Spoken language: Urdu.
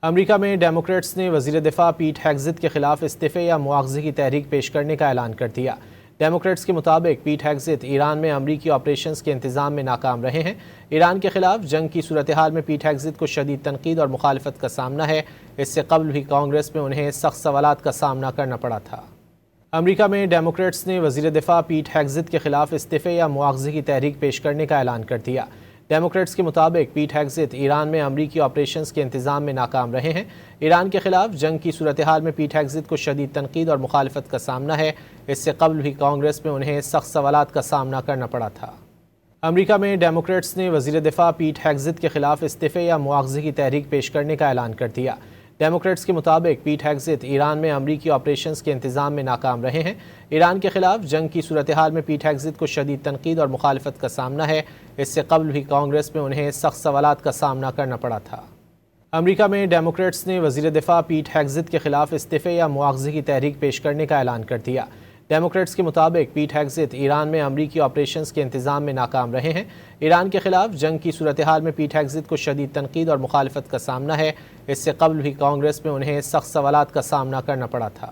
امریکہ میں ڈیموکریٹس نے وزیر دفاع پیٹ ہیگزت کے خلاف استعفے یا مواخذے کی تحریک پیش کرنے کا اعلان کر دیا۔ ڈیموکریٹس کے مطابق پیٹ ہیگزت ایران میں امریکی آپریشنز کے انتظام میں ناکام رہے ہیں۔ ایران کے خلاف جنگ کی صورتحال میں پیٹ ہیگزت کو شدید تنقید اور مخالفت کا سامنا ہے۔ اس سے قبل بھی کانگریس میں انہیں سخت سوالات کا سامنا کرنا پڑا تھا۔ امریکہ میں ڈیموکریٹس نے وزیر دفاع پیٹ ہیگزت کے خلاف استعفے یا مواخذے کی تحریک پیش کرنے کا اعلان کر دیا۔ ڈیموکریٹس کے مطابق پیٹ ہیگزت ایران میں امریکی آپریشنز کے انتظام میں ناکام رہے ہیں۔ ایران کے خلاف جنگ کی صورتحال میں پیٹ ہیگزت کو شدید تنقید اور مخالفت کا سامنا ہے۔ اس سے قبل بھی کانگریس میں انہیں سخت سوالات کا سامنا کرنا پڑا تھا۔ امریکہ میں ڈیموکریٹس نے وزیر دفاع پیٹ ہیگزت کے خلاف استعفے یا مواخذے کی تحریک پیش کرنے کا اعلان کر دیا۔ ڈیموکریٹس کے مطابق پیٹ ہیگزت ایران میں امریکی آپریشنز کے انتظام میں ناکام رہے ہیں۔ ایران کے خلاف جنگ کی صورتحال میں پیٹ ہیگزت کو شدید تنقید اور مخالفت کا سامنا ہے۔ اس سے قبل بھی کانگریس میں انہیں سخت سوالات کا سامنا کرنا پڑا تھا۔ امریکہ میں ڈیموکریٹس نے وزیر دفاع پیٹ ہیگزت کے خلاف استعفے یا مواخذے کی تحریک پیش کرنے کا اعلان کر دیا۔ ڈیموکریٹس کے مطابق پیٹ ہیگزت ایران میں امریکی آپریشنز کے انتظام میں ناکام رہے ہیں۔ ایران کے خلاف جنگ کی صورتحال میں پیٹ ہیگزت کو شدید تنقید اور مخالفت کا سامنا ہے۔ اس سے قبل بھی کانگریس میں انہیں سخت سوالات کا سامنا کرنا پڑا تھا۔